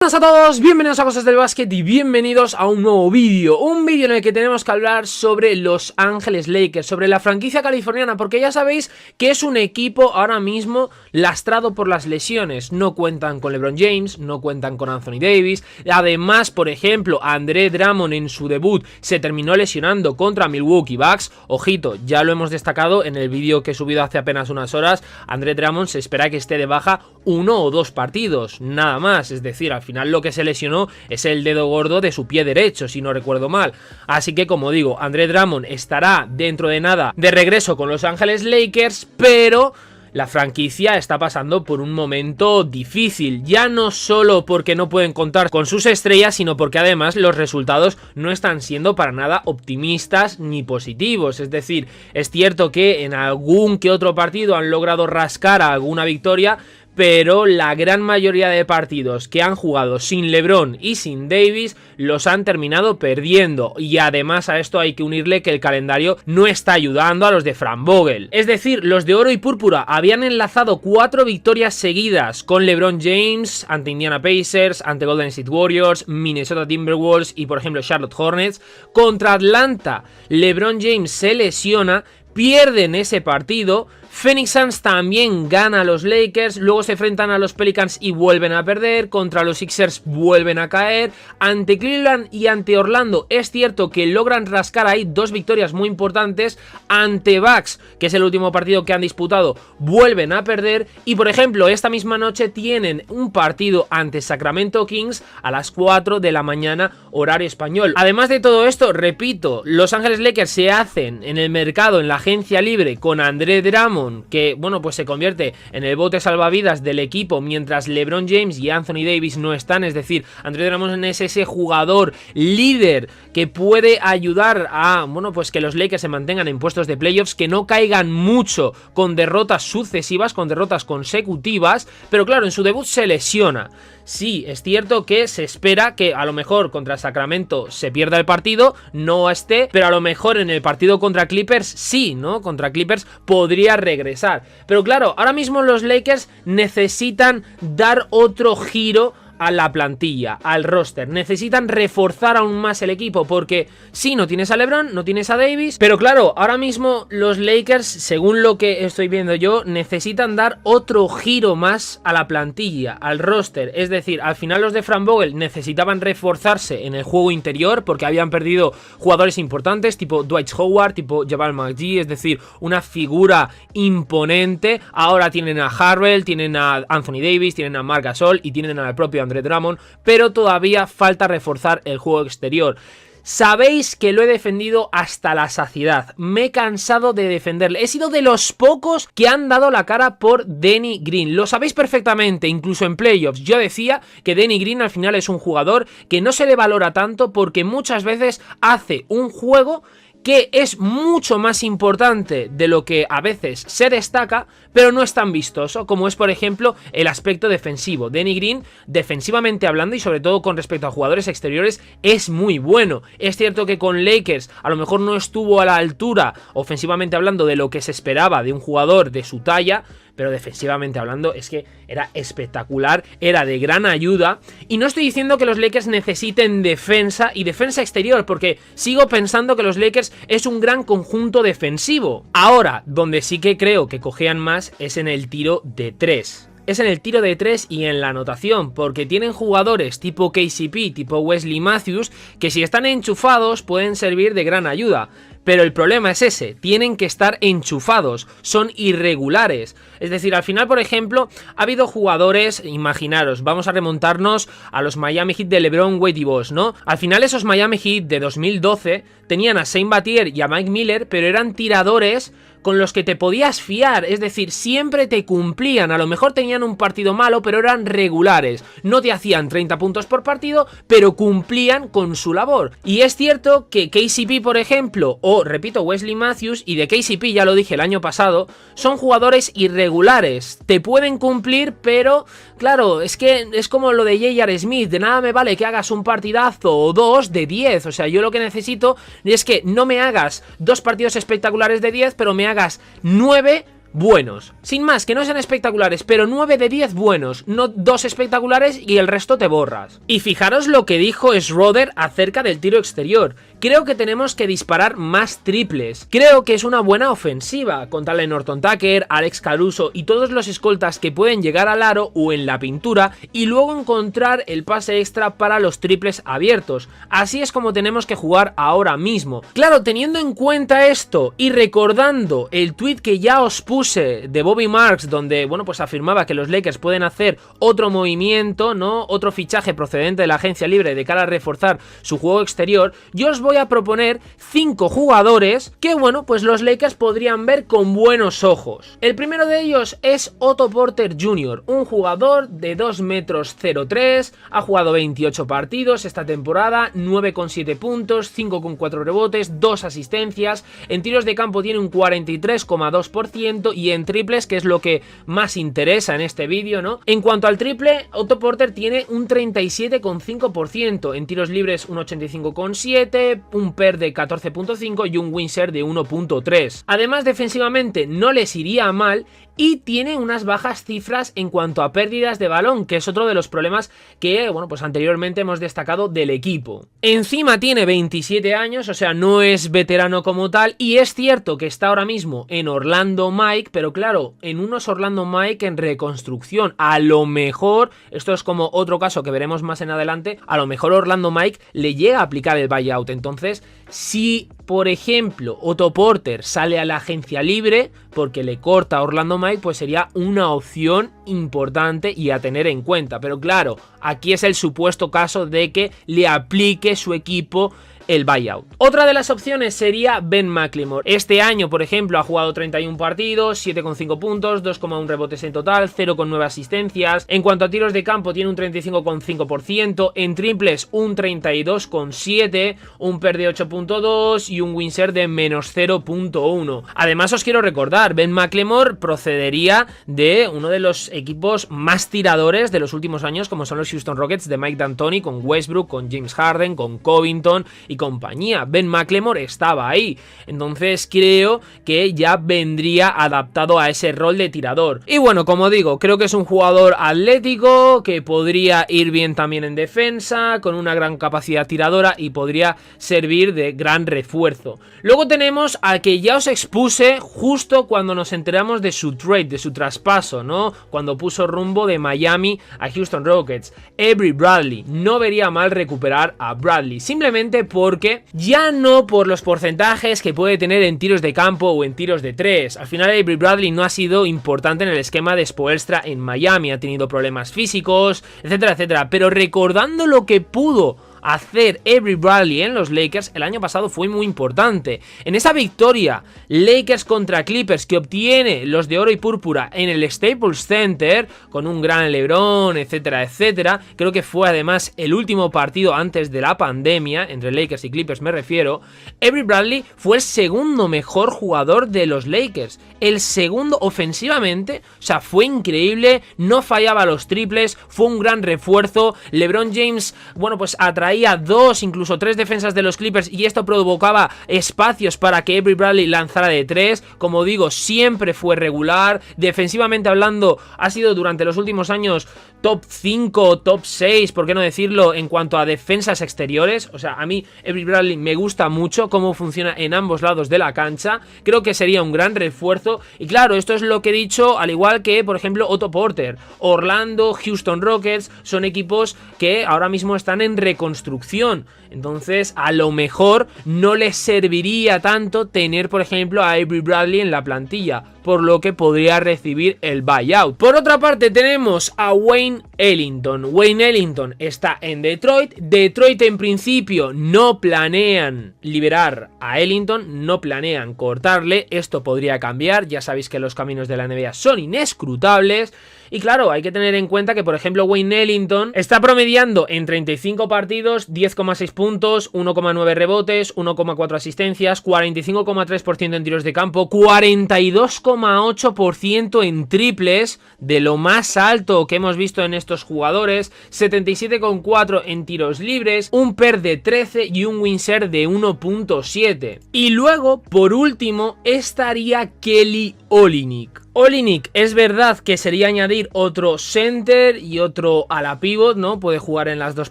Buenas a todos, bienvenidos a Cosas del Básquet y bienvenidos a un nuevo vídeo. Un vídeo en el que tenemos que hablar sobre Los Ángeles Lakers, sobre la franquicia californiana, porque ya sabéis que es un equipo ahora mismo lastrado por las lesiones. No cuentan con LeBron James, no cuentan con Anthony Davis. Además, por ejemplo, Andre Drummond en su debut se terminó lesionando contra Milwaukee Bucks. Ojito, ya lo hemos destacado en el vídeo que he subido hace apenas unas horas. Andre Drummond se espera que esté de baja 1 o 2 partidos, nada más. Es decir, al final lo que se lesionó es el dedo gordo de su pie derecho, si no recuerdo mal. Así que, como digo, Andre Drummond estará dentro de nada de regreso con Los Ángeles Lakers, pero la franquicia está pasando por un momento difícil, ya no solo porque no pueden contar con sus estrellas, sino porque además los resultados no están siendo para nada optimistas ni positivos. Es decir, es cierto que en algún que otro partido han logrado rascar a alguna victoria, pero la gran mayoría de partidos que han jugado sin LeBron y sin Davis los han terminado perdiendo, y además a esto hay que unirle que el calendario no está ayudando a los de Frank Vogel. Es decir, los de oro y púrpura habían enlazado 4 victorias seguidas con LeBron James ante Indiana Pacers, ante Golden State Warriors, Minnesota Timberwolves y por ejemplo Charlotte Hornets. Contra Atlanta, LeBron James se lesiona, pierden ese partido. Phoenix Suns también gana a los Lakers, luego se enfrentan a los Pelicans y vuelven a perder, contra los Sixers vuelven a caer, ante Cleveland y ante Orlando es cierto que logran rascar ahí 2 victorias muy importantes, ante Bucks, que es el último partido que han disputado, vuelven a perder, y por ejemplo esta misma noche tienen un partido ante Sacramento Kings a las 4 de la mañana horario español. Además de todo esto, repito, Los Ángeles Lakers se hacen en el mercado, en la agencia libre, con Andre Drummond, que bueno, pues se convierte en el bote salvavidas del equipo mientras LeBron James y Anthony Davis no están. Es decir, Andre Drummond es ese jugador líder que puede ayudar a, bueno, pues que los Lakers se mantengan en puestos de playoffs, que no caigan mucho con derrotas sucesivas, con derrotas consecutivas. Pero claro, en su debut se lesiona. Sí, es cierto que se espera que a lo mejor contra Sacramento se pierda el partido, no esté, pero a lo mejor en el partido contra Clippers sí, ¿no? Contra Clippers podría regresar. Pero claro, ahora mismo los Lakers necesitan dar otro giro a la plantilla, al roster. Necesitan reforzar aún más el equipo, porque sí, no tienes a LeBron, no tienes a Davis, pero claro, ahora mismo los Lakers, según lo que estoy viendo yo, necesitan dar otro giro más a la plantilla, al roster. Es decir, al final los de Frank Vogel necesitaban reforzarse en el juego interior, porque habían perdido jugadores importantes, tipo Dwight Howard, tipo Jabal McGee, es decir, una figura imponente. Ahora tienen a Harrell, tienen a Anthony Davis, tienen a Marc Gasol y tienen al propio Andre Drummond, pero todavía falta reforzar el juego exterior. Sabéis que lo he defendido hasta la saciedad, me he cansado de defenderle, he sido de los pocos que han dado la cara por Danny Green, lo sabéis perfectamente, incluso en playoffs yo decía que Danny Green al final es un jugador que no se le valora tanto, porque muchas veces hace un juego que es mucho más importante de lo que a veces se destaca, pero no es tan vistoso, como es por ejemplo el aspecto defensivo. Danny Green, defensivamente hablando y sobre todo con respecto a jugadores exteriores, es muy bueno. Es cierto que con Lakers a lo mejor no estuvo a la altura, ofensivamente hablando, de lo que se esperaba de un jugador de su talla, pero defensivamente hablando es que era espectacular, era de gran ayuda. Y no estoy diciendo que los Lakers necesiten defensa y defensa exterior, porque sigo pensando que los Lakers es un gran conjunto defensivo. Ahora, donde sí que creo que cojean más es en el tiro de 3. Es en el tiro de 3 y en la anotación, porque tienen jugadores tipo KCP, tipo Wesley Matthews, que si están enchufados pueden servir de gran ayuda. Pero el problema es ese, tienen que estar enchufados, son irregulares. Es decir, al final, por ejemplo, ha habido jugadores, imaginaros, vamos a remontarnos a los Miami Heat de LeBron, Wade y Bosh, ¿no? Al final esos Miami Heat de 2012 tenían a Shane Battier y a Mike Miller, pero eran tiradores con los que te podías fiar, es decir, siempre te cumplían. A lo mejor tenían un partido malo, pero eran regulares, no te hacían 30 puntos por partido, pero cumplían con su labor. Y es cierto que KCP, por ejemplo, o repito, Wesley Matthews, y de KCP ya lo dije el año pasado, son jugadores irregulares, te pueden cumplir, pero claro, es que es como lo de J.R. Smith, de nada me vale que hagas un partidazo o 2 de 10, o sea, yo lo que necesito es que no me hagas 2 partidos espectaculares de 10, pero me hagas 9 buenos. Sin más, que no sean espectaculares, pero 9 de 10 buenos, no 2 espectaculares y el resto te borras. Y fijaros lo que dijo Schroeder acerca del tiro exterior. Creo que tenemos que disparar más triples. Creo que es una buena ofensiva con Talen Horton-Tucker, Alex Caruso y todos los escoltas que pueden llegar al aro o en la pintura y luego encontrar el pase extra para los triples abiertos. Así es como tenemos que jugar ahora mismo. Claro, teniendo en cuenta esto y recordando el tweet que ya os puse de Bobby Marks, donde, bueno, pues afirmaba que los Lakers pueden hacer otro movimiento, ¿no? Otro fichaje procedente de la agencia libre de cara a reforzar su juego exterior, yo os voy a proponer 5 jugadores que, bueno, pues los Lakers podrían ver con buenos ojos. El primero de ellos es Otto Porter Jr., un jugador de 2 metros 03, ha jugado 28 partidos esta temporada, 9,7 puntos, 5,4 rebotes, 2 asistencias, en tiros de campo tiene un 43,2% y en triples, que es lo que más interesa en este vídeo, ¿no? En cuanto al triple, Otto Porter tiene un 37,5%, en tiros libres un 85,7%, un PER de 14,5 y un win share de 1,3. Además, defensivamente no les iría mal y tiene unas bajas cifras en cuanto a pérdidas de balón, que es otro de los problemas que, bueno, pues anteriormente hemos destacado del equipo. Encima tiene 27 años, o sea, no es veterano como tal, y es cierto que está ahora mismo en Orlando Mike, pero claro, en unos Orlando Mike en reconstrucción. A lo mejor, esto es como otro caso que veremos más en adelante, a lo mejor Orlando Mike le llega a aplicar el buyout. Entonces, si por ejemplo Otto Porter sale a la agencia libre porque le corta a Orlando Mike, pues sería una opción importante y a tener en cuenta. Pero claro, aquí es el supuesto caso de que le aplique su equipo el buyout. Otra de las opciones sería Ben McLemore. Este año, por ejemplo, ha jugado 31 partidos, 7,5 puntos, 2,1 rebotes en total, 0,9 asistencias. En cuanto a tiros de campo, tiene un 35,5%, en triples un 32,7%, un PER de 8,2 y un win share de menos 0,1. Además, os quiero recordar, Ben McLemore procedería de uno de los equipos más tiradores de los últimos años, como son los Houston Rockets de Mike D'Antoni, con Westbrook, con James Harden, con Covington y compañía. Ben McLemore estaba ahí, entonces creo que ya vendría adaptado a ese rol de tirador. Y bueno, como digo, creo que es un jugador atlético que podría ir bien también en defensa, con una gran capacidad tiradora y podría servir de gran refuerzo. Luego tenemos al que ya os expuse justo cuando nos enteramos de su trade, de su traspaso, ¿no? Cuando puso rumbo de Miami a Houston Rockets, Avery Bradley. No vería mal recuperar a Bradley, simplemente porque ya no por los porcentajes que puede tener en tiros de campo o en tiros de 3. Al final Avery Bradley no ha sido importante en el esquema de Spoelstra en Miami, ha tenido problemas físicos, etcétera, etcétera, pero recordando lo que pudo hacer Avery Bradley en los Lakers el año pasado fue muy importante. En esa victoria Lakers contra Clippers que obtiene los de oro y púrpura en el Staples Center con un gran LeBron, etcétera, etcétera, creo que fue además el último partido antes de la pandemia, entre Lakers y Clippers me refiero. Avery Bradley fue el segundo mejor jugador de los Lakers, el segundo ofensivamente, o sea, fue increíble, no fallaba los triples, fue un gran refuerzo. LeBron James, bueno, pues atraía 2, incluso 3 defensas de los Clippers y esto provocaba espacios para que Avery Bradley lanzara de 3. Como digo, siempre fue regular, defensivamente hablando ha sido durante los últimos años top 5, top 6, por qué no decirlo, en cuanto a defensas exteriores. O sea, a mí Avery Bradley me gusta mucho cómo funciona en ambos lados de la cancha, creo que sería un gran refuerzo. Y claro, esto es lo que he dicho, al igual que por ejemplo Otto Porter. Orlando, Houston Rockets son equipos que ahora mismo están en reconstrucción, entonces a lo mejor no les serviría tanto tener por ejemplo a Avery Bradley en la plantilla, por lo que podría recibir el buyout. Por otra parte tenemos a Wayne Ellington. Wayne Ellington está en Detroit. Detroit en principio no planean liberar a Ellington, no planean cortarle. Esto podría cambiar, ya sabéis que los caminos de la NBA son inescrutables. Y claro, hay que tener en cuenta que por ejemplo Wayne Ellington está promediando en 35 partidos 10,6 puntos, 1,9 rebotes, 1,4 asistencias, 45,3% en tiros de campo, 42,8% en triples, de lo más alto que hemos visto en estos jugadores, 77,4% en tiros libres, un PER de 13 y un win share de 1,7. Y luego, por último, estaría Kelly Olynyk. Olynyk es verdad que sería añadir otro center y otro ala pivot, ¿no? Puede jugar en las dos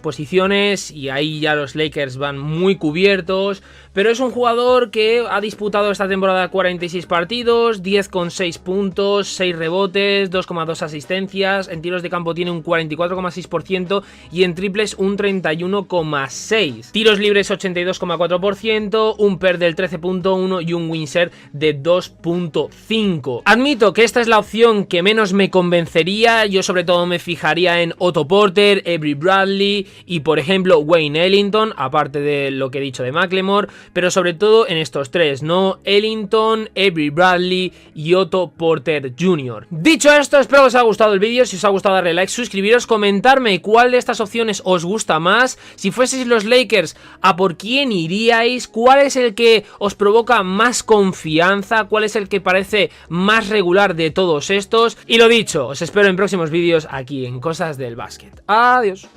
posiciones y ahí ya los Lakers van muy cubiertos, pero es un jugador que ha disputado esta temporada 46 partidos, 10,6 puntos, 6 rebotes, 2,2 asistencias, en tiros de campo tiene un 44,6% y en triples un 31,6%. Tiros libres 82,4%, un PER del 13,1 y un win share de 2,5. Admito que esta es la opción que menos me convencería. Yo sobre todo me fijaría en Otto Porter, Avery Bradley y por ejemplo Wayne Ellington, aparte de lo que he dicho de McLemore, pero sobre todo en estos tres, ¿no? Ellington, Avery Bradley y Otto Porter Jr. Dicho esto, espero que os haya gustado el vídeo. Si os ha gustado, darle like, suscribiros, comentarme cuál de estas opciones os gusta más. Si fueseis los Lakers, ¿a por quién iríais? ¿Cuál es el que os provoca más confianza? ¿Cuál es el que parece más regular de todos estos? Y lo dicho, os espero en próximos vídeos aquí en Cosas del Básquet. Adiós.